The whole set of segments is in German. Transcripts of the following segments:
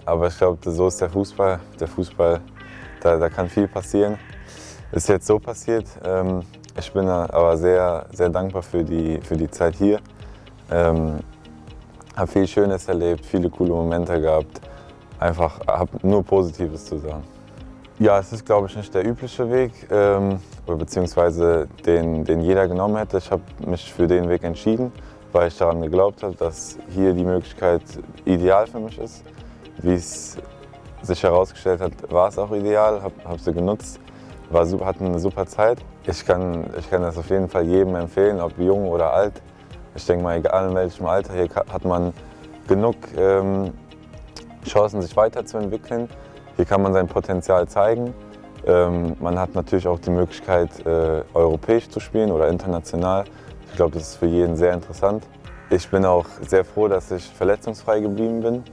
Aber ich glaube, so ist der Fußball. Der Fußball, da kann viel passieren. Ist jetzt so passiert. Ich bin aber sehr, sehr dankbar für die Zeit hier. Habe viel Schönes erlebt, viele coole Momente gehabt. Einfach habe nur Positives zu sagen. Ja, es ist, glaube ich, nicht der übliche Weg, oder beziehungsweise den jeder genommen hätte. Ich habe mich für den Weg entschieden, weil ich daran geglaubt habe, dass hier die Möglichkeit ideal für mich ist. Wie es sich herausgestellt hat, war es auch ideal, habe sie genutzt, hatte eine super Zeit. Ich kann das auf jeden Fall jedem empfehlen, ob jung oder alt. Ich denke mal, egal in welchem Alter, hier hat man genug Chancen, sich weiterzuentwickeln. Hier kann man sein Potenzial zeigen. Man hat natürlich auch die Möglichkeit, europäisch zu spielen oder international. Ich glaube, das ist für jeden sehr interessant. Ich bin auch sehr froh, dass ich verletzungsfrei geblieben bin.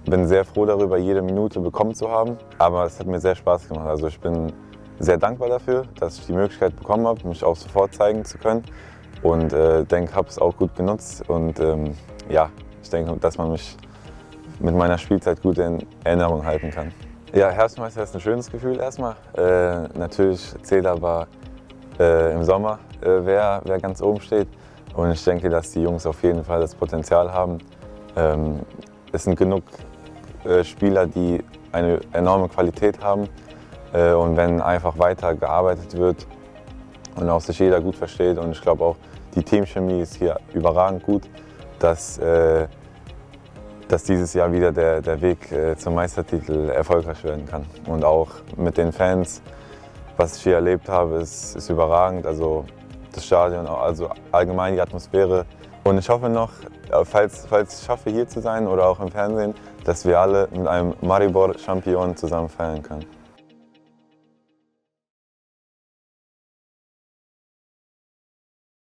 Bin sehr froh darüber, jede Minute bekommen zu haben. Aber es hat mir sehr Spaß gemacht. Also ich bin sehr dankbar dafür, dass ich die Möglichkeit bekommen habe, mich auch sofort zeigen zu können. Und denke, habe es auch gut genutzt. Und ja, ich denke, dass man mich mit meiner Spielzeit gut in Erinnerung halten kann. Ja, Herbstmeister ist ein schönes Gefühl erstmal. Natürlich zählt aber im Sommer, wer ganz oben steht. Und ich denke, dass die Jungs auf jeden Fall das Potenzial haben. Es sind genug Spieler, die eine enorme Qualität haben. Und wenn einfach weiter gearbeitet wird und auch sich jeder gut versteht, und ich glaube auch, die Teamchemie ist hier überragend gut, dass dieses Jahr wieder der Weg zum Meistertitel erfolgreich werden kann. Und auch mit den Fans, was ich hier erlebt habe, ist überragend. Also das Stadion, also allgemein die Atmosphäre. Und ich hoffe noch, falls ich es schaffe, hier zu sein oder auch im Fernsehen, dass wir alle mit einem Maribor-Champion zusammen feiern können.